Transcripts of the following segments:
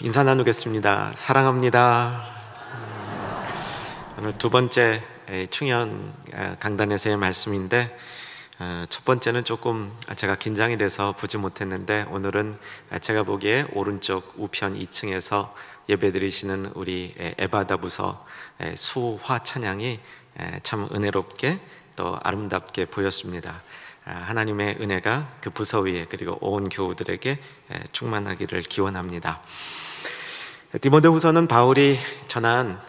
인사 나누겠습니다. 사랑합니다. 오늘 두 번째 충연 강단에서의 말씀인데, 첫 번째는 조금 제가 긴장이 돼서 보지 못했는데, 오늘은 제가 보기에 오른쪽 우편 2층에서 예배드리시는 우리 에바다 부서 수화 찬양이 참 은혜롭게 또 아름답게 보였습니다. 하나님의 은혜가 그 부서 위에 그리고 온 교우들에게 충만하기를 기원합니다. 디모데후서는 바울이 전한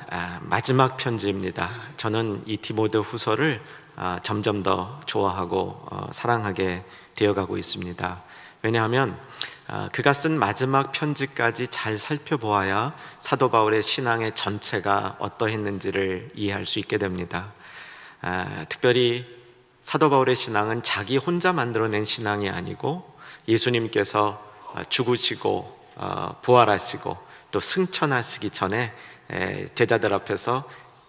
마지막 편지입니다. 저는 이 디모데후서를 점점 더 좋아하고 사랑하게 되어가고 있습니다. 왜냐하면 그가 쓴 마지막 편지까지 잘 살펴보아야 사도 바울의 신앙의 전체가 어떠했는지를 이해할 수 있게 됩니다. 특별히 사도 바울의 신앙은 자기 혼자 만들어낸 신앙이 아니고 예수님께서 죽으시고 부활하시고 또 승천하시기 전에 제자들 앞에서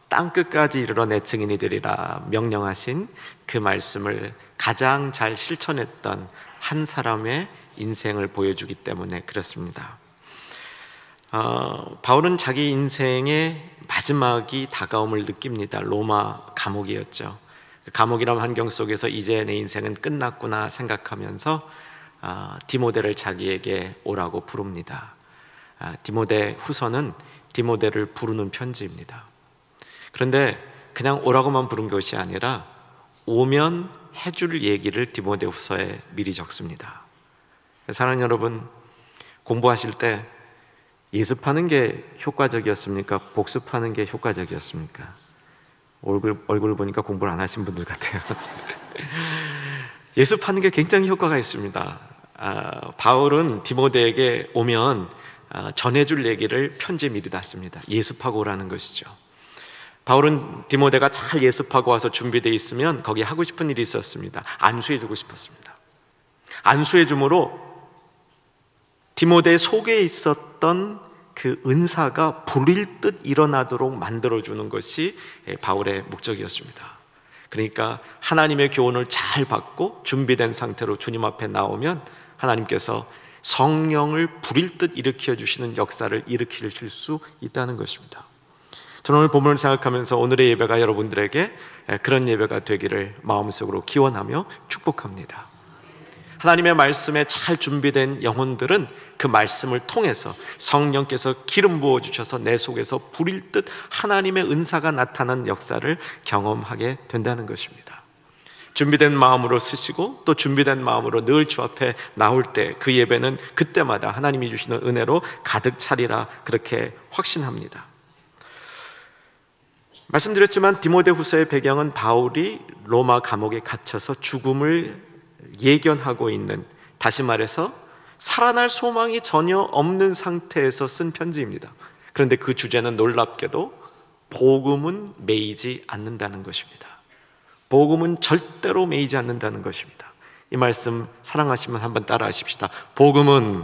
땅끝까지 이르러 내 증인이 되리라 명령하신 그 말씀을 가장 잘 실천했던 한 사람의 인생을 보여주기 때문에 그렇습니다. 바울은 자기 인생의 마지막이 다가옴을 느낍니다. 로마 감옥이었죠. 감옥이라는 환경 속에서 이제 내 인생은 끝났구나 생각하면서 디모데를 자기에게 오라고 부릅니다. 디모데 후서는 디모데를 부르는 편지입니다. 그런데 그냥 오라고만 부른 것이 아니라 오면 해줄 얘기를 디모데 후서에 미리 적습니다. 사랑하는 여러분, 공부하실 때 예습하는 게 효과적이었습니까? 복습하는 게 효과적이었습니까? 얼굴 보니까 공부를 안 하신 분들 같아요. 예습하는 게 굉장히 효과가 있습니다. 바울은 디모데에게 오면 전해줄 얘기를 편지에 미리 놨습니다. 예습하고 오라는 것이죠. 바울은 디모데가 잘 예습하고 와서 준비되어 있으면 거기 하고 싶은 일이 있었습니다. 안수해주고 싶었습니다. 안수해줌으로 디모데 속에 있었던 그 은사가 불일 듯 일어나도록 만들어주는 것이 바울의 목적이었습니다. 그러니까 하나님의 교훈을 잘 받고 준비된 상태로 주님 앞에 나오면 하나님께서 성령을 불일 듯 일으켜 주시는 역사를 일으키실 수 있다는 것입니다. 저는 오늘 본문을 생각하면서 오늘의 예배가 여러분들에게 그런 예배가 되기를 마음속으로 기원하며 축복합니다. 하나님의 말씀에 잘 준비된 영혼들은 그 말씀을 통해서 성령께서 기름 부어주셔서 내 속에서 불일 듯 하나님의 은사가 나타나는 역사를 경험하게 된다는 것입니다. 준비된 마음으로 쓰시고 또 준비된 마음으로 늘 주 앞에 나올 때 그 예배는 그때마다 하나님이 주시는 은혜로 가득 차리라 그렇게 확신합니다. 말씀드렸지만 디모데후서의 배경은 바울이 로마 감옥에 갇혀서 죽음을 예견하고 있는, 다시 말해서 살아날 소망이 전혀 없는 상태에서 쓴 편지입니다. 그런데 그 주제는 놀랍게도 복음은 매이지 않는다는 것입니다. 복음은 절대로 매이지 않는다는 것입니다. 이 말씀 사랑하시면 한번 따라 하십시다. 복음은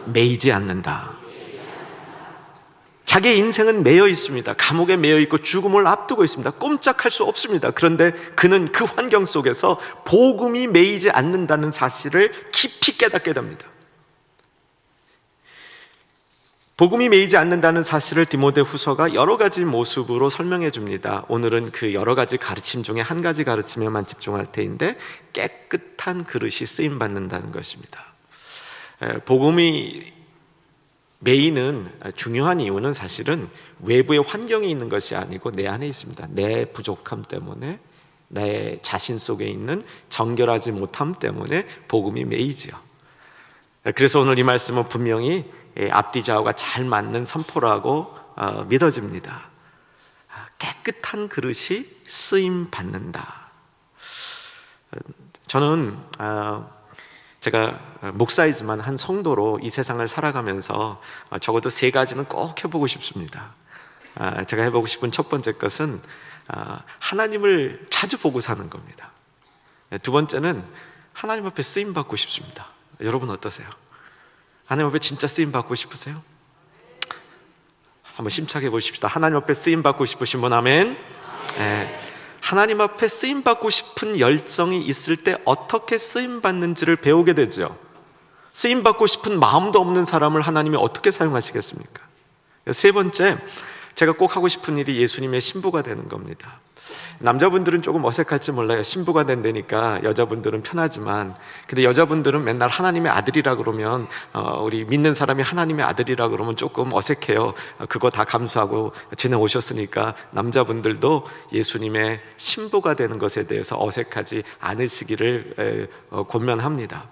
매이지 않는다. 자기의 인생은 매여 있습니다. 감옥에 매여 있고 죽음을 앞두고 있습니다. 꼼짝할 수 없습니다. 그런데 그는 그 환경 속에서 복음이 매이지 않는다는 사실을 깊이 깨닫게 됩니다. 복음이 매이지 않는다는 사실을 디모데 후서가 여러 가지 모습으로 설명해 줍니다. 오늘은 그 여러 가지 가르침 중에 한 가지 가르침에만 집중할 테인데, 깨끗한 그릇이 쓰임받는다는 것입니다. 복음이 매이는 중요한 이유는 사실은 외부의 환경에 있는 것이 아니고 내 안에 있습니다. 내 부족함 때문에, 내 자신 속에 있는 정결하지 못함 때문에 복음이 매이지요. 그래서 오늘 이 말씀은 분명히 앞뒤 좌우가 잘 맞는 선포라고 믿어집니다. 깨끗한 그릇이 쓰임 받는다. 저는 제가 목사이지만 한 성도로 이 세상을 살아가면서 적어도 세 가지는 꼭 해보고 싶습니다. 제가 해보고 싶은 첫 번째 것은 하나님을 자주 보고 사는 겁니다. 두 번째는 하나님 앞에 쓰임 받고 싶습니다. 여러분 어떠세요? 하나님 앞에 진짜 쓰임 받고 싶으세요? 한번 심차게 보십시다. 하나님 앞에 쓰임 받고 싶으신 분 아멘? 하나님 앞에 쓰임 받고 싶은 열정이 있을 때 어떻게 쓰임 받는지를 배우게 되죠. 쓰임받고 싶은 마음도 없는 사람을 하나님이 어떻게 사용하시겠습니까? 세 번째, 제가 꼭 하고 싶은 일이 예수님의 신부가 되는 겁니다. 남자분들은 조금 어색할지 몰라요. 신부가 된다니까 여자분들은 편하지만, 근데 여자분들은 맨날 하나님의 아들이라 그러면 우리 믿는 사람이 하나님의 아들이라 그러면 조금 어색해요. 그거 다 감수하고 지내오셨으니까 남자분들도 예수님의 신부가 되는 것에 대해서 어색하지 않으시기를 권면합니다.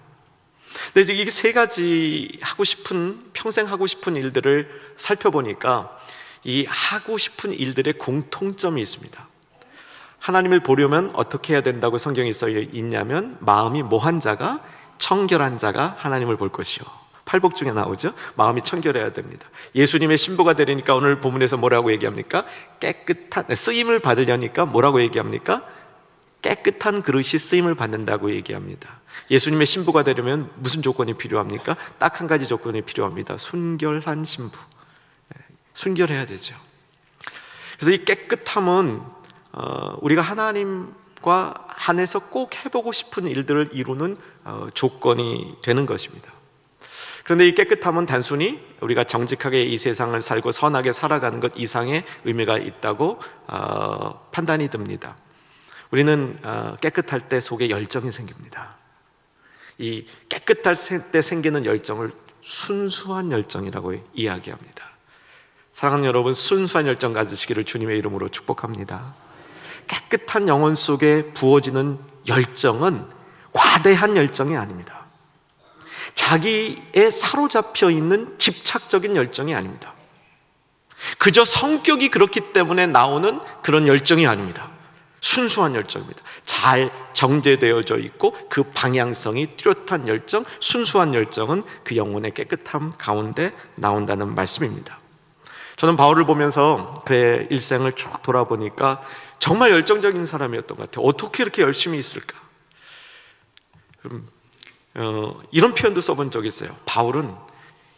근데 이제 이게 세 가지 평생 하고 싶은 일들을 살펴보니까 이 하고 싶은 일들의 공통점이 있습니다. 하나님을 보려면 어떻게 해야 된다고 성경에 써 있냐면, 마음이 뭐한 자가, 청결한 자가 하나님을 볼 것이요. 팔복 중에 나오죠. 마음이 청결해야 됩니다. 예수님의 신부가 되려니까 오늘 본문에서 뭐라고 얘기합니까? 깨끗한, 쓰임을 받으려니까 뭐라고 얘기합니까? 깨끗한 그릇이 쓰임을 받는다고 얘기합니다. 예수님의 신부가 되려면 무슨 조건이 필요합니까? 딱 한 가지 조건이 필요합니다. 순결한 신부. 순결해야 되죠. 그래서 이 깨끗함은 우리가 하나님과 안에서 꼭 해보고 싶은 일들을 이루는 조건이 되는 것입니다. 그런데 이 깨끗함은 단순히 우리가 정직하게 이 세상을 살고 선하게 살아가는 것 이상의 의미가 있다고 판단이 듭니다. 우리는 깨끗할 때 속에 열정이 생깁니다. 이 깨끗할 때 생기는 열정을 순수한 열정이라고 이야기합니다. 사랑하는 여러분, 순수한 열정 가지시기를 주님의 이름으로 축복합니다. 깨끗한 영혼 속에 부어지는 열정은 과대한 열정이 아닙니다. 자기에 사로잡혀 있는 집착적인 열정이 아닙니다. 그저 성격이 그렇기 때문에 나오는 그런 열정이 아닙니다. 순수한 열정입니다. 잘 정제되어져 있고 그 방향성이 뚜렷한 열정, 순수한 열정은 그 영혼의 깨끗함 가운데 나온다는 말씀입니다. 저는 바울을 보면서 그의 일생을 쭉 돌아보니까 정말 열정적인 사람이었던 것 같아요. 어떻게 이렇게 열심히 있을까? 이런 표현도 써본 적이 있어요. 바울은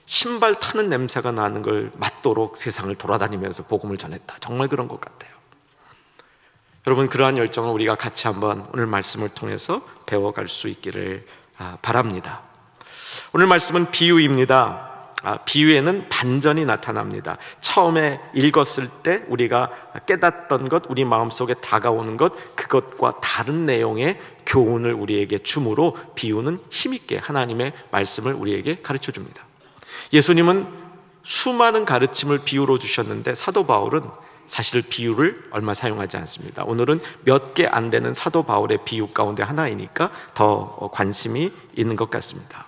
신발 타는 냄새가 나는 걸 맡도록 세상을 돌아다니면서 복음을 전했다. 정말 그런 것 같아요. 여러분, 그러한 열정을 우리가 같이 한번 오늘 말씀을 통해서 배워갈 수 있기를 바랍니다. 오늘 말씀은 비유입니다. 비유에는 반전이 나타납니다. 처음에 읽었을 때 우리가 깨닫던 것, 우리 마음속에 다가오는 것, 그것과 다른 내용의 교훈을 우리에게 주므로 비유는 힘있게 하나님의 말씀을 우리에게 가르쳐 줍니다. 예수님은 수많은 가르침을 비유로 주셨는데 사도 바울은 사실 비유를 얼마 사용하지 않습니다. 오늘은 몇 개 안 되는 사도 바울의 비유 가운데 하나이니까 더 관심이 있는 것 같습니다.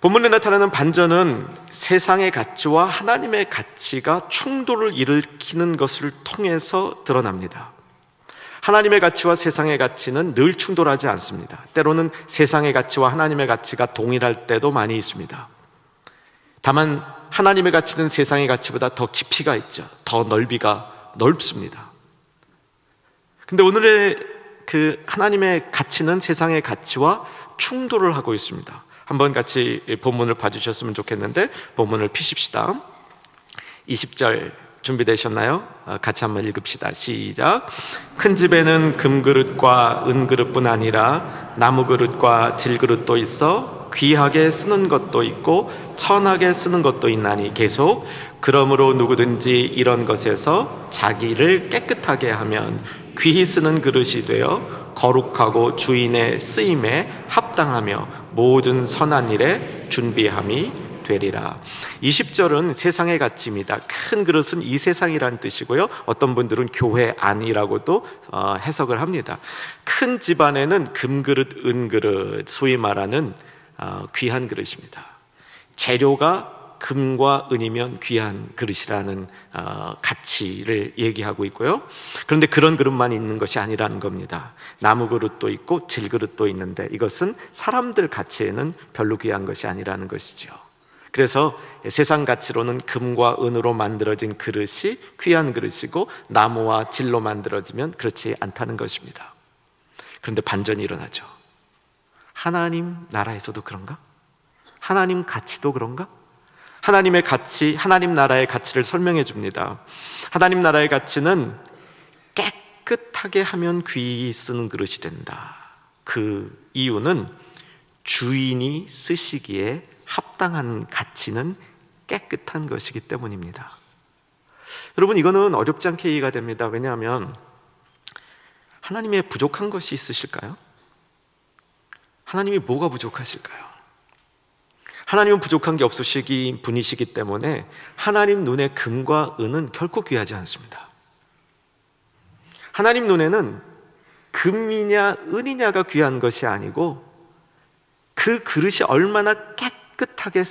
본문에 나타나는 반전은 세상의 가치와 하나님의 가치가 충돌을 일으키는 것을 통해서 드러납니다. 하나님의 가치와 세상의 가치는 늘 충돌하지 않습니다. 때로는 세상의 가치와 하나님의 가치가 동일할 때도 많이 있습니다. 다만 하나님의 가치는 세상의 가치보다 더 깊이가 있죠. 더 넓이가 넓습니다. 근데 오늘의 그 하나님의 가치는 세상의 가치와 충돌을 하고 있습니다. 한번 같이 본문을 봐주셨으면 좋겠는데 본문을 피십시다. 20절 준비되셨나요? 같이 한번 읽읍시다. 시작. 큰 집에는 금그릇과 은그릇뿐 아니라 나무그릇과 질그릇도 있어 귀하게 쓰는 것도 있고 천하게 쓰는 것도 있나니, 계속 그러므로 누구든지 이런 것에서 자기를 깨끗하게 하면 귀히 쓰는 그릇이 되어 거룩하고 주인의 쓰임에 합당하며 모든 선한 일에 준비함이 되리라. 20절은 세상의 가치입니다. 큰 그릇은 이 세상이란 뜻이고요, 어떤 분들은 교회 안이라고도 해석을 합니다. 큰 집안에는 금그릇, 은그릇, 소위 말하는 귀한 그릇입니다. 재료가 금과 은이면 귀한 그릇이라는 가치를 얘기하고 있고요. 그런데 그런 그릇만 있는 것이 아니라는 겁니다. 나무 그릇도 있고 질그릇도 있는데 이것은 사람들 가치에는 별로 귀한 것이 아니라는 것이죠. 그래서 세상 가치로는 금과 은으로 만들어진 그릇이 귀한 그릇이고 나무와 질로 만들어지면 그렇지 않다는 것입니다. 그런데 반전이 일어나죠. 하나님 나라에서도 그런가? 하나님 가치도 그런가? 하나님의 가치, 하나님 나라의 가치를 설명해 줍니다. 하나님 나라의 가치는 깨끗하게 하면 귀히 쓰는 그릇이 된다. 그 이유는 주인이 쓰시기에 합당한 가치는 깨끗한 것이기 때문입니다. 여러분, 이거는 어렵지 않게 이해가 됩니다. 왜냐하면 하나님의 부족한 것이 있으실까요? 하나님이 뭐가 부족하실까요? 하나님은 부족한 게 없으시기 분이시기 때문에 하나님 눈에 금과 은은 결코 귀하지 않습니다. 하나님 눈에는 금이냐 은이냐가 귀한 것이 아니고 그 그릇이 얼마나 깨끗하게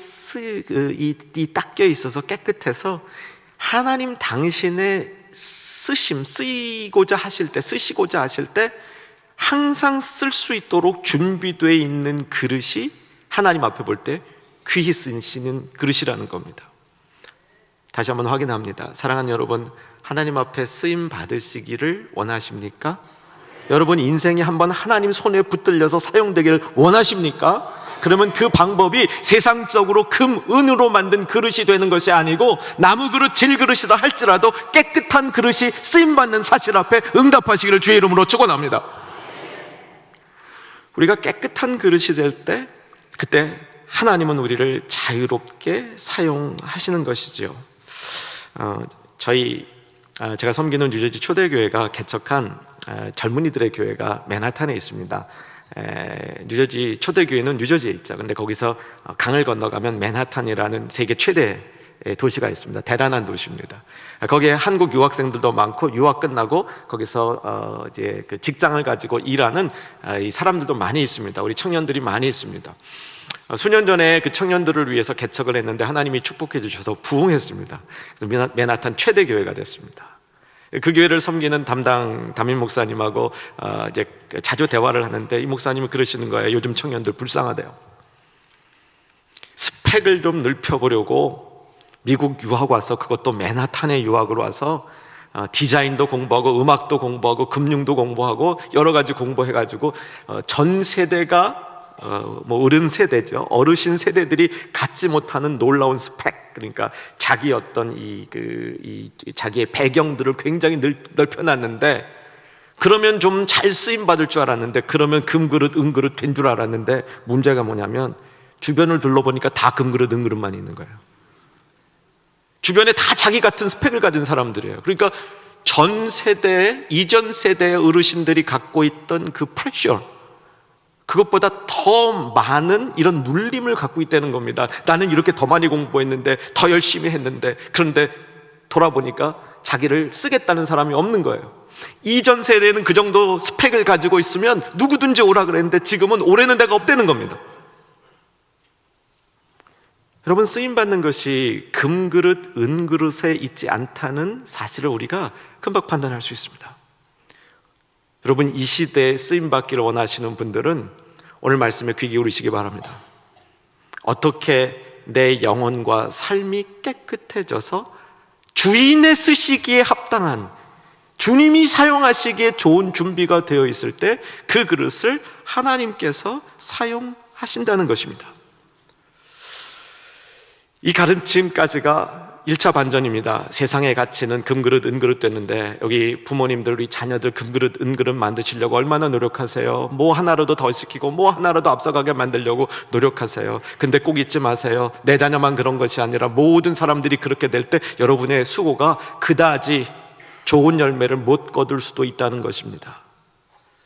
닦여 있어서 깨끗해서 하나님 당신의 쓰시고자 하실 때 항상 쓸 수 있도록 준비되어 있는 그릇이 하나님 앞에 볼 때 귀히 쓰시는 그릇이라는 겁니다. 다시 한번 확인합니다. 사랑하는 여러분, 하나님 앞에 쓰임 받으시기를 원하십니까? 여러분 인생이 한번 하나님 손에 붙들려서 사용되기를 원하십니까? 그러면 그 방법이 세상적으로 금, 은으로 만든 그릇이 되는 것이 아니고 나무 그릇, 질 그릇이라 할지라도 깨끗한 그릇이 쓰임받는 사실 앞에 응답하시기를 주의 이름으로 축원합니다. 우리가 깨끗한 그릇이 될 때 그때 하나님은 우리를 자유롭게 사용하시는 것이지요. 제가 섬기는 뉴저지 초대교회가 개척한 젊은이들의 교회가 맨하탄에 있습니다. 뉴저지 초대교회는 뉴저지에 있죠. 근데 거기서 강을 건너가면 맨하탄이라는 세계 최대 도시가 있습니다. 대단한 도시입니다. 거기에 한국 유학생들도 많고 유학 끝나고 거기서 이제 그 직장을 가지고 일하는 이 사람들도 많이 있습니다. 우리 청년들이 많이 있습니다. 수년 전에 그 청년들을 위해서 개척을 했는데 하나님이 축복해 주셔서 부흥했습니다. 맨하탄 최대 교회가 됐습니다. 그 교회를 섬기는 담임 목사님하고 이제 자주 대화를 하는데 이 목사님은 그러시는 거예요. 요즘 청년들 불쌍하대요. 스펙을 좀 넓혀보려고 미국 유학 와서, 그것도 맨하탄에 유학으로 와서 디자인도 공부하고 음악도 공부하고 금융도 공부하고 여러 가지 공부해가지고 전 세대가 어른 세대죠. 어르신 세대들이 갖지 못하는 놀라운 스펙, 그러니까 자기 어떤 자기의 배경들을 굉장히 넓혀놨는데, 그러면 좀 잘 쓰임 받을 줄 알았는데, 그러면 금그릇 은그릇 된 줄 알았는데, 문제가 뭐냐면 주변을 둘러보니까 다 금그릇 은그릇만 있는 거예요. 주변에 다 자기 같은 스펙을 가진 사람들이에요. 그러니까 전 세대, 이전 세대의 어르신들이 갖고 있던 그 프레셔, 그것보다 더 많은 이런 눌림을 갖고 있다는 겁니다. 나는 이렇게 더 많이 공부했는데, 더 열심히 했는데, 그런데 돌아보니까 자기를 쓰겠다는 사람이 없는 거예요. 이전 세대는 그 정도 스펙을 가지고 있으면 누구든지 오라 그랬는데 지금은 오래는 데가 없다는 겁니다. 여러분, 쓰임받는 것이 금그릇, 은그릇에 있지 않다는 사실을 우리가 금방 판단할 수 있습니다. 여러분, 이 시대에 쓰임받기를 원하시는 분들은 오늘 말씀에 귀 기울이시기 바랍니다. 어떻게 내 영혼과 삶이 깨끗해져서 주인의 쓰시기에 합당한, 주님이 사용하시기에 좋은 준비가 되어 있을 때 그 그릇을 하나님께서 사용하신다는 것입니다. 이 가르침까지가 1차 반전입니다. 세상의 가치는 금그릇 은그릇 됐는데, 여기 부모님들, 우리 자녀들 금그릇 은그릇 만드시려고 얼마나 노력하세요. 뭐 하나라도 더 시키고 뭐 하나라도 앞서가게 만들려고 노력하세요. 근데 꼭 잊지 마세요. 내 자녀만 그런 것이 아니라 모든 사람들이 그렇게 될 때 여러분의 수고가 그다지 좋은 열매를 못 거둘 수도 있다는 것입니다.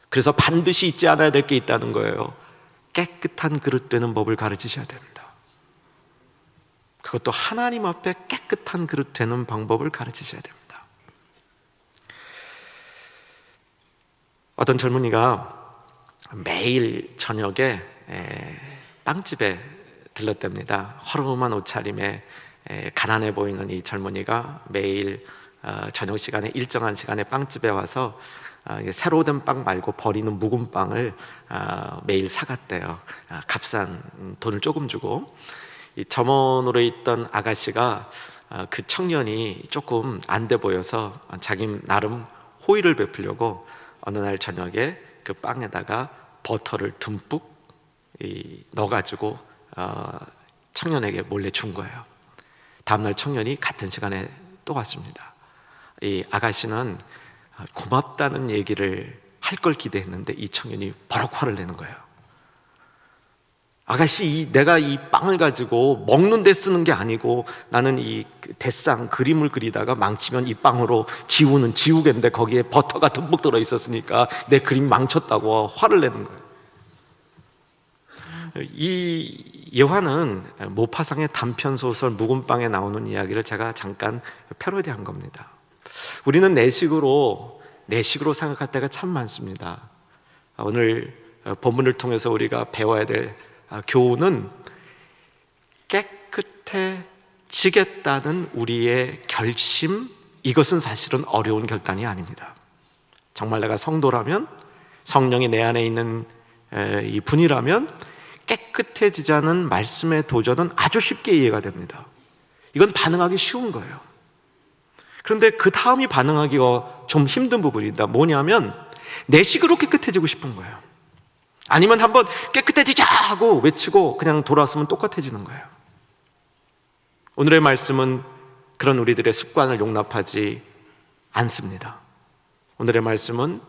그래서 반드시 잊지 않아야 될 게 있다는 거예요. 깨끗한 그릇 되는 법을 가르치셔야 됩니다. 그것도 하나님 앞에 깨끗한 그릇 되는 방법을 가르치셔야 됩니다. 어떤 젊은이가 매일 저녁에 빵집에 들렀답니다. 허름한 옷차림에 가난해 보이는 이 젊은이가 매일 저녁 시간에 일정한 시간에 빵집에 와서 새로 된 빵 말고 버리는 묵은 빵을 매일 사갔대요. 값싼 돈을 조금 주고. 이 점원으로 있던 아가씨가 그 청년이 조금 안 돼 보여서 자기 나름 호의를 베풀려고 어느 날 저녁에 그 빵에다가 버터를 듬뿍 넣어가지고 청년에게 몰래 준 거예요. 다음날 청년이 같은 시간에 또 왔습니다. 이 아가씨는 고맙다는 얘기를 할 걸 기대했는데 이 청년이 버럭 화를 내는 거예요. 아가씨, 내가 이 빵을 가지고 먹는 데 쓰는 게 아니고 나는 이 대상 그림을 그리다가 망치면 이 빵으로 지우개인데 거기에 버터가 듬뿍 들어있었으니까 내 그림 망쳤다고 화를 내는 거예요. 이 예화는 모파상의 단편소설 묵은빵에 나오는 이야기를 제가 잠깐 패러디한 겁니다. 우리는 내식으로 생각할 때가 참 많습니다. 오늘 본문을 통해서 우리가 배워야 될 교훈은 깨끗해지겠다는 우리의 결심, 이것은 사실은 어려운 결단이 아닙니다. 정말 내가 성도라면, 성령이 내 안에 있는 이 분이라면 깨끗해지자는 말씀의 도전은 아주 쉽게 이해가 됩니다. 이건 반응하기 쉬운 거예요. 그런데 그 다음이 반응하기가 좀 힘든 부분이다. 뭐냐면 내식으로 깨끗해지고 싶은 거예요. 아니면 한번 깨끗해지자 하고 외치고 그냥 돌아왔으면 똑같아지는 거예요. 오늘의 말씀은 그런 우리들의 습관을 용납하지 않습니다. 오늘의 말씀은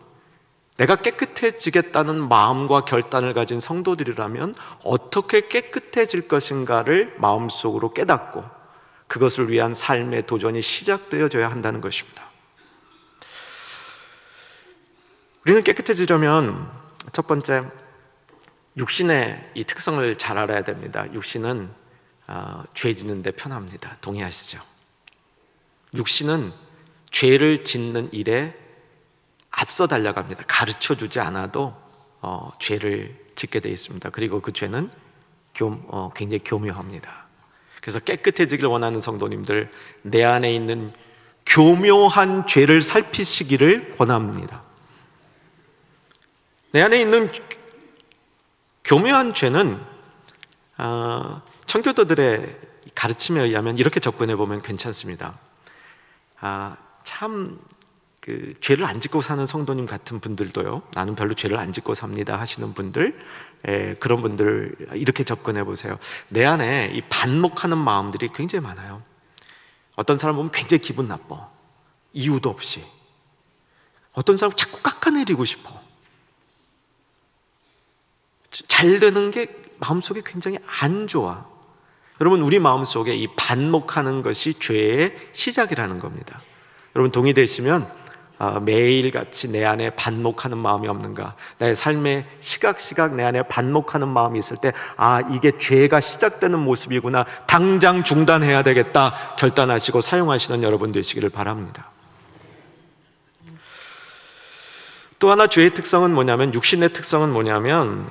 내가 깨끗해지겠다는 마음과 결단을 가진 성도들이라면 어떻게 깨끗해질 것인가를 마음속으로 깨닫고 그것을 위한 삶의 도전이 시작되어져야 한다는 것입니다. 우리는 깨끗해지려면 첫 번째, 육신의 이 특성을 잘 알아야 됩니다. 육신은 죄 짓는 데 편합니다. 동의하시죠? 육신은 죄를 짓는 일에 앞서 달려갑니다. 가르쳐주지 않아도 죄를 짓게 되어 있습니다. 그리고 그 죄는 굉장히 교묘합니다. 그래서 깨끗해지길 원하는 성도님들, 내 안에 있는 교묘한 죄를 살피시기를 권합니다. 내 안에 있는 교묘한 죄는 청교도들의 가르침에 의하면 이렇게 접근해 보면 괜찮습니다. 죄를 안 짓고 사는 성도님 같은 분들도요, 나는 별로 죄를 안 짓고 삽니다 하시는 분들, 그런 분들 이렇게 접근해 보세요. 내 안에 이 반목하는 마음들이 굉장히 많아요. 어떤 사람 보면 굉장히 기분 나빠, 이유도 없이. 어떤 사람 자꾸 깎아내리고 싶어. 잘 되는 게 마음속에 굉장히 안 좋아. 여러분, 우리 마음속에 이 반목하는 것이 죄의 시작이라는 겁니다. 여러분 동의되시면 매일같이 내 안에 반목하는 마음이 없는가, 나의 삶에 시각시각 내 안에 반목하는 마음이 있을 때 이게 죄가 시작되는 모습이구나, 당장 중단해야 되겠다 결단하시고 사용하시는 여러분 되시기를 바랍니다. 또 하나 죄의 특성은 뭐냐면, 육신의 특성은 뭐냐면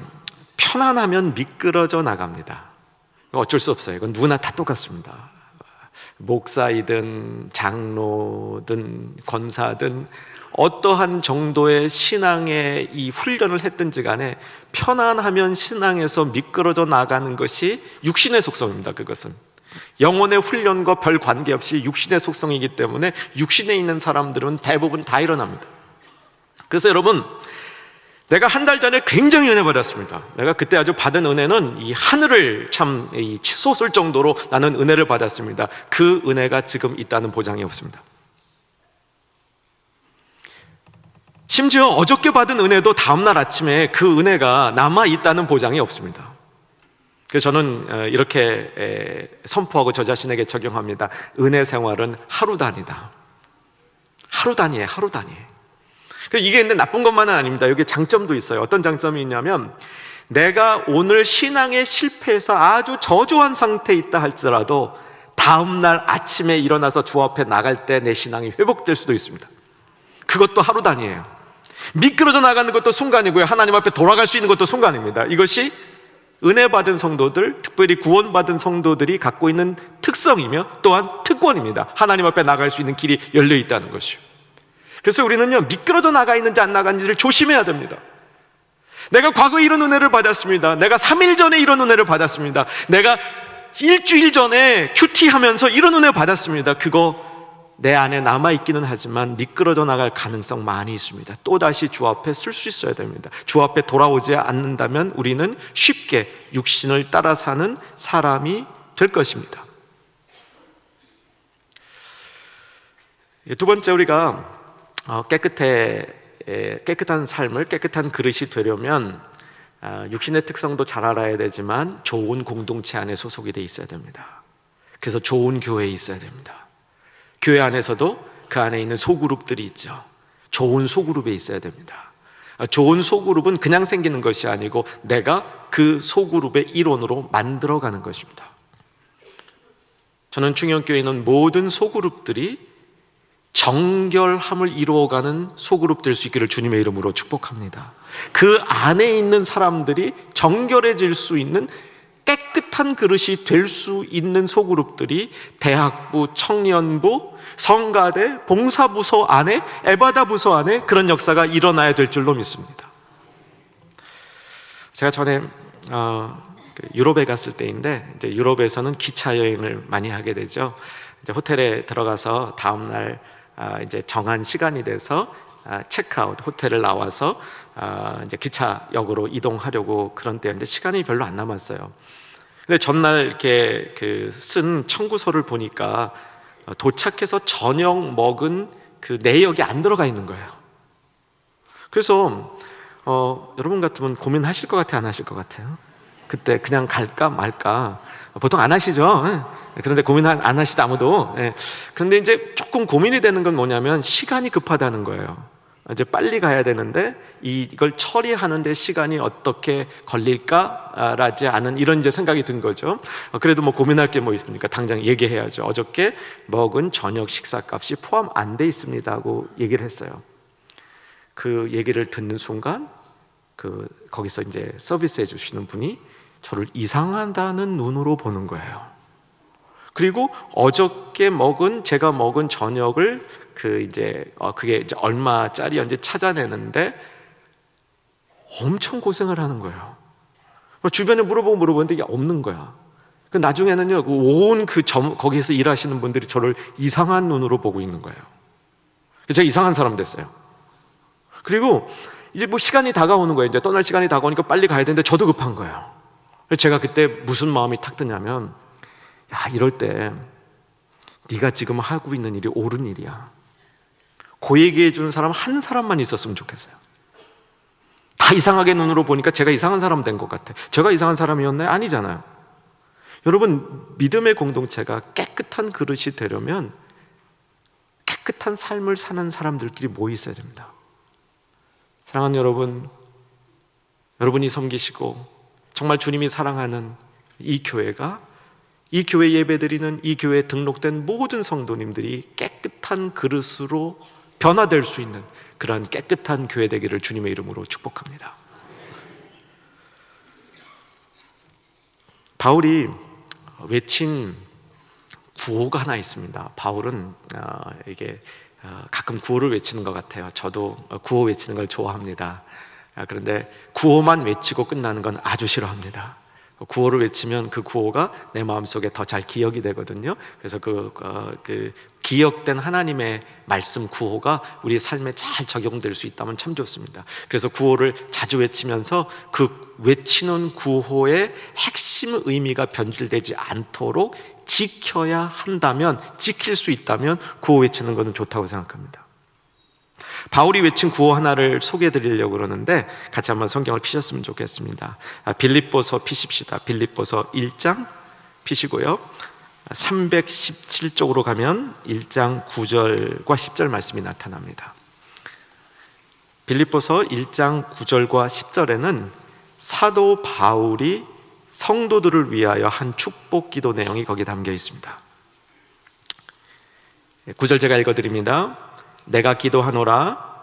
편안하면 미끄러져 나갑니다. 어쩔 수 없어요. 이건 누구나 다 똑같습니다. 목사이든 장로든 권사든 어떠한 정도의 신앙의 이 훈련을 했든지 간에 편안하면 신앙에서 미끄러져 나가는 것이 육신의 속성입니다. 그것은 영혼의 훈련과 별 관계없이 육신의 속성이기 때문에 육신에 있는 사람들은 대부분 다 일어납니다. 그래서 여러분, 내가 한 달 전에 굉장히 은혜 받았습니다. 내가 그때 아주 받은 은혜는 이 하늘을 참 치솟을 정도로 나는 은혜를 받았습니다. 그 은혜가 지금 있다는 보장이 없습니다. 심지어 어저께 받은 은혜도 다음날 아침에 그 은혜가 남아있다는 보장이 없습니다. 그래서 저는 이렇게 선포하고 저 자신에게 적용합니다. 은혜 생활은 하루 단위다. 하루 단위에 하루 단위. 이게 근데 나쁜 것만은 아닙니다. 여기 장점도 있어요. 어떤 장점이 있냐면, 내가 오늘 신앙에 실패해서 아주 저조한 상태에 있다 할지라도 다음날 아침에 일어나서 주 앞에 나갈 때 내 신앙이 회복될 수도 있습니다. 그것도 하루 단위예요. 미끄러져 나가는 것도 순간이고요, 하나님 앞에 돌아갈 수 있는 것도 순간입니다. 이것이 은혜 받은 성도들, 특별히 구원받은 성도들이 갖고 있는 특성이며 또한 특권입니다. 하나님 앞에 나갈 수 있는 길이 열려 있다는 것이요. 그래서 우리는요, 미끄러져 나가 있는지 안 나가는지를 조심해야 됩니다. 내가 과거에 이런 은혜를 받았습니다. 내가 3일 전에 이런 은혜를 받았습니다. 내가 일주일 전에 큐티하면서 이런 은혜 받았습니다. 그거 내 안에 남아있기는 하지만 미끄러져 나갈 가능성 많이 있습니다. 또다시 주 앞에 쓸 수 있어야 됩니다. 주 앞에 돌아오지 않는다면 우리는 쉽게 육신을 따라 사는 사람이 될 것입니다. 두 번째, 우리가 깨끗한 삶을, 깨끗한 그릇이 되려면 육신의 특성도 잘 알아야 되지만 좋은 공동체 안에 소속이 돼 있어야 됩니다. 그래서 좋은 교회에 있어야 됩니다. 교회 안에서도 그 안에 있는 소그룹들이 있죠. 좋은 소그룹에 있어야 됩니다. 좋은 소그룹은 그냥 생기는 것이 아니고 내가 그 소그룹의 일원으로 만들어가는 것입니다. 저는 충영교회는 모든 소그룹들이 정결함을 이루어가는 소그룹 될 수 있기를 주님의 이름으로 축복합니다. 그 안에 있는 사람들이 정결해질 수 있는 깨끗한 그릇이 될 수 있는 소그룹들이 대학부, 청년부, 성가대, 봉사부서 안에, 에바다 부서 안에 그런 역사가 일어나야 될 줄로 믿습니다. 제가 전에 유럽에 갔을 때인데, 이제 유럽에서는 기차 여행을 많이 하게 되죠. 이제 호텔에 들어가서 다음 날 이제 정한 시간이 돼서 체크아웃, 호텔을 나와서 이제 기차역으로 이동하려고 그런 때였는데 시간이 별로 안 남았어요. 근데 전날 이렇게 쓴 청구서를 보니까 도착해서 저녁 먹은 그 내역이 안 들어가 있는 거예요. 그래서 여러분 같으면 고민하실 것 같아요, 안 하실 것 같아요? 그때 그냥 갈까 말까? 보통 안 하시죠? 그런데 고민 안 하시죠, 아무도. 그런데 이제 조금 고민이 되는 건 뭐냐면 시간이 급하다는 거예요. 이제 빨리 가야 되는데 이걸 처리하는데 시간이 어떻게 걸릴까라지 않은 이런 이제 생각이 든 거죠. 그래도 뭐 고민할 게 뭐 있습니까? 당장 얘기해야죠. 어저께 먹은 저녁 식사값이 포함 안 돼 있습니다 하고 얘기를 했어요. 그 얘기를 듣는 순간 거기서 이제 서비스해 주시는 분이 저를 이상하다는 눈으로 보는 거예요. 그리고 어저께 제가 먹은 저녁을 그게 이제 얼마짜리였는지 찾아내는데 엄청 고생을 하는 거예요. 주변에 물어보는데 이게 없는 거야. 나중에는요, 거기서 일하시는 분들이 저를 이상한 눈으로 보고 있는 거예요. 제가 이상한 사람 됐어요. 그리고 이제 뭐 시간이 다가오는 거예요. 이제 떠날 시간이 다가오니까 빨리 가야 되는데 저도 급한 거예요. 제가 그때 무슨 마음이 탁 드냐면, 야, 이럴 때 네가 지금 하고 있는 일이 옳은 일이야. 그 얘기해 주는 사람 한 사람만 있었으면 좋겠어요. 다 이상하게 눈으로 보니까 제가 이상한 사람 된 것 같아. 제가 이상한 사람이었나요? 아니잖아요. 여러분, 믿음의 공동체가 깨끗한 그릇이 되려면 깨끗한 삶을 사는 사람들끼리 모여 있어야 됩니다. 사랑하는 여러분, 여러분이 섬기시고 정말 주님이 사랑하는 이 교회가, 이 교회 예배드리는 이 교회에 등록된 모든 성도님들이 깨끗한 그릇으로 변화될 수 있는 그런 깨끗한 교회 되기를 주님의 이름으로 축복합니다. 바울이 외친 구호가 하나 있습니다. 바울은 이게 가끔 구호를 외치는 것 같아요. 저도 구호 외치는 걸 좋아합니다. 그런데 구호만 외치고 끝나는 건 아주 싫어합니다. 구호를 외치면 그 구호가 내 마음속에 더 잘 기억이 되거든요. 그래서 그 기억된 하나님의 말씀 구호가 우리 삶에 잘 적용될 수 있다면 참 좋습니다. 그래서 구호를 자주 외치면서 그 외치는 구호의 핵심 의미가 변질되지 않도록 지켜야 한다면, 지킬 수 있다면 구호 외치는 것은 좋다고 생각합니다. 바울이 외친 구호 하나를 소개해 드리려고 그러는데 같이 한번 성경을 피셨으면 좋겠습니다. 빌립보서 피십시다. 빌립보서 1장 피시고요, 317쪽으로 가면 1장 9절과 10절 말씀이 나타납니다. 빌립보서 1장 9절과 10절에는 사도 바울이 성도들을 위하여 한 축복 기도 내용이 거기에 담겨 있습니다. 9절 제가 읽어드립니다. 내가 기도하노라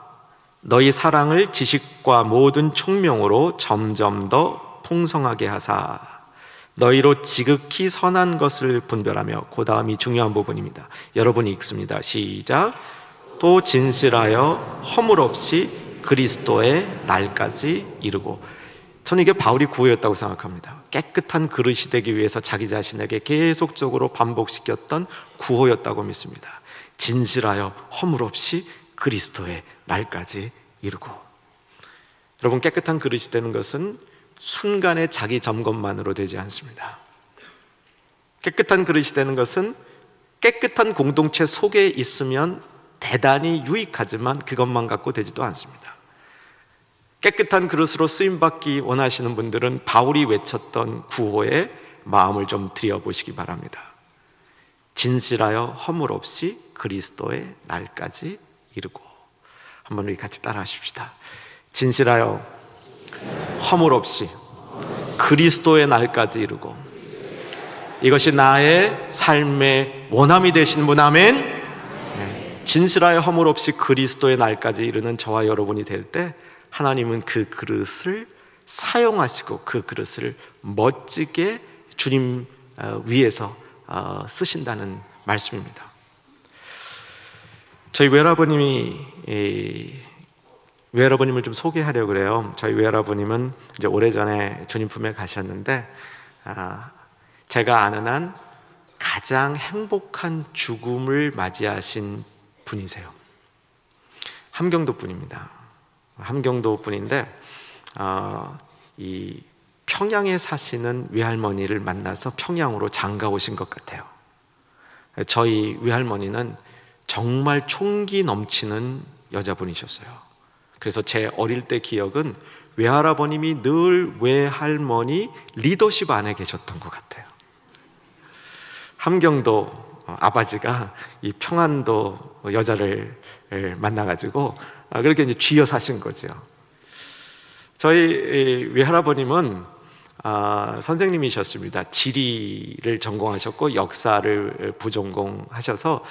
너희 사랑을 지식과 모든 총명으로 점점 더 풍성하게 하사 너희로 지극히 선한 것을 분별하며, 그 다음이 중요한 부분입니다. 여러분이 읽습니다. 시작. 또 진실하여 허물 없이 그리스도의 날까지 이르고. 저는 이게 바울이 구호였다고 생각합니다. 깨끗한 그릇이 되기 위해서 자기 자신에게 계속적으로 반복시켰던 구호였다고 믿습니다. 진실하여 허물 없이 그리스도의 날까지 이루고. 여러분, 깨끗한 그릇이 되는 것은 순간의 자기 점검만으로 되지 않습니다. 깨끗한 그릇이 되는 것은 깨끗한 공동체 속에 있으면 대단히 유익하지만 그것만 갖고 되지도 않습니다. 깨끗한 그릇으로 쓰임받기 원하시는 분들은 바울이 외쳤던 구호의 마음을 좀 들여보시기 바랍니다. 진실하여 허물 없이 그리스도의 날까지 이루고. 한번 우리 같이 따라 하십시다. 진실하여 허물 없이 그리스도의 날까지 이루고. 이것이 나의 삶의 원함이 되신 분. 아멘. 네. 진실하여 허물 없이 그리스도의 날까지 이루는 저와 여러분이 될 때 하나님은 그 그릇을 사용하시고 그 그릇을 멋지게 주님 위에서 쓰신다는 말씀입니다. 저희 외할아버님을 좀 소개하려고 그래요. 저희 외할아버님은 이제 오래전에 주님 품에 가셨는데 제가 아는 한 가장 행복한 죽음을 맞이하신 분이세요. 함경도 분입니다. 함경도 분인데 이 평양에 사시는 외할머니를 만나서 평양으로 장가 오신 것 같아요. 저희 외할머니는 정말 총기 넘치는 여자분이셨어요. 그래서 제 어릴 때 기억은 외할아버님이 늘 외할머니 리더십 안에 계셨던 것 같아요. 함경도 아버지가 이 평안도 여자를 만나가지고 그렇게 이제 쥐어 사신 거죠. 저희 외할아버님은 선생님이셨습니다. 지리를 전공하셨고 역사를 부전공하셔서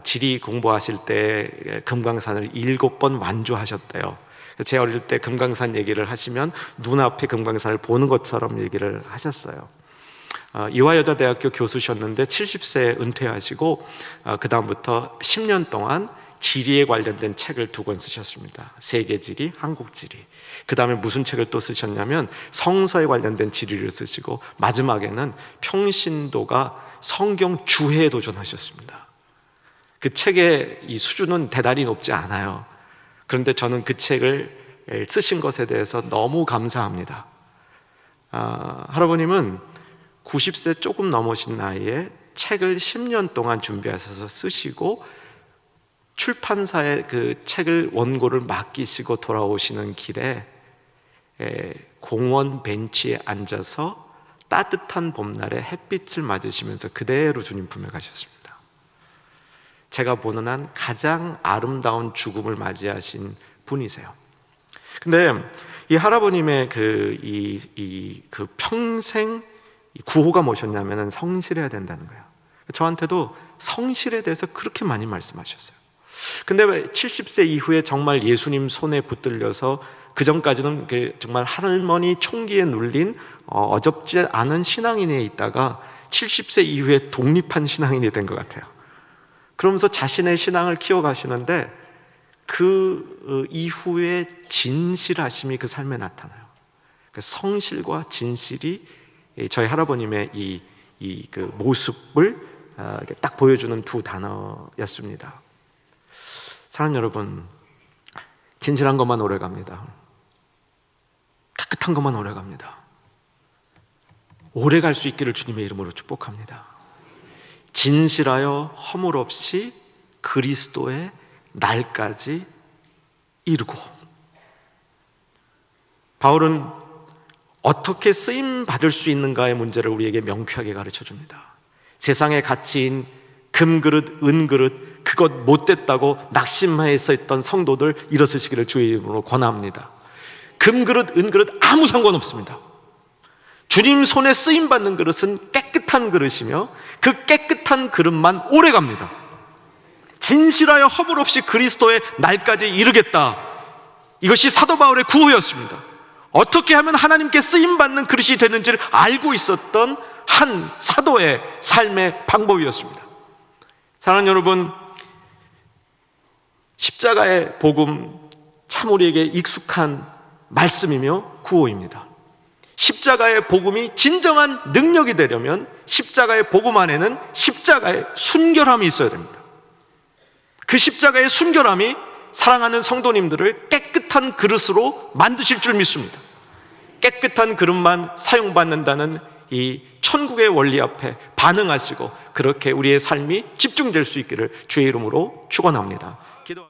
지리 공부하실 때 금강산을 7번 완주하셨대요. 제 어릴 때 금강산 얘기를 하시면 눈앞에 금강산을 보는 것처럼 얘기를 하셨어요. 이화여자대학교 교수셨는데 70세에 은퇴하시고 그 다음부터 10년 동안 지리에 관련된 책을 2권 쓰셨습니다. 세계지리, 한국지리. 그 다음에 무슨 책을 또 쓰셨냐면 성서에 관련된 지리를 쓰시고 마지막에는 평신도가 성경 주해에 도전하셨습니다. 그 책의 이 수준은 대단히 높지 않아요. 그런데 저는 그 책을 쓰신 것에 대해서 너무 감사합니다. 할아버님은 90세 조금 넘으신 나이에 책을 10년 동안 준비하셔서 쓰시고 출판사에 그 책을 원고를 맡기시고 돌아오시는 길에 공원 벤치에 앉아서 따뜻한 봄날에 햇빛을 맞으시면서 그대로 주님 품에 가셨습니다. 제가 보는 한 가장 아름다운 죽음을 맞이하신 분이세요. 근데 이 할아버님의 그 평생 구호가 뭐셨냐면 성실해야 된다는 거예요. 저한테도 성실에 대해서 그렇게 많이 말씀하셨어요. 근데 70세 이후에 정말 예수님 손에 붙들려서 그 전까지는 정말 할머니 총기에 눌린 어접지 않은 신앙인에 있다가 70세 이후에 독립한 신앙인이 된 것 같아요. 그러면서 자신의 신앙을 키워가시는데 그 이후에 진실하심이 그 삶에 나타나요. 성실과 진실이 저희 할아버님의 그 모습을 딱 보여주는 2 단어였습니다. 사랑하는 여러분, 진실한 것만 오래갑니다. 깨끗한 것만 오래갑니다. 오래 갈 수 있기를 주님의 이름으로 축복합니다. 진실하여 허물 없이 그리스도의 날까지 이루고. 바울은 어떻게 쓰임 받을 수 있는가의 문제를 우리에게 명쾌하게 가르쳐 줍니다. 세상의 가치인 금그릇, 은그릇, 그것 못됐다고 낙심해서 있던 성도들 일어서시기를 주의 이름으로 권합니다. 금그릇, 은그릇 아무 상관없습니다. 주님 손에 쓰임받는 그릇은 깨끗한 그릇이며 그 깨끗한 그릇만 오래갑니다. 진실하여 허물 없이 그리스도의 날까지 이르겠다. 이것이 사도 바울의 구호였습니다. 어떻게 하면 하나님께 쓰임받는 그릇이 되는지를 알고 있었던 한 사도의 삶의 방법이었습니다. 사랑하는 여러분, 십자가의 복음 참 우리에게 익숙한 말씀이며 구호입니다. 십자가의 복음이 진정한 능력이 되려면 십자가의 복음 안에는 십자가의 순결함이 있어야 됩니다. 그 십자가의 순결함이 사랑하는 성도님들을 깨끗한 그릇으로 만드실 줄 믿습니다. 깨끗한 그릇만 사용받는다는 이 천국의 원리 앞에 반응하시고 그렇게 우리의 삶이 집중될 수 있기를 주의 이름으로 축원합니다.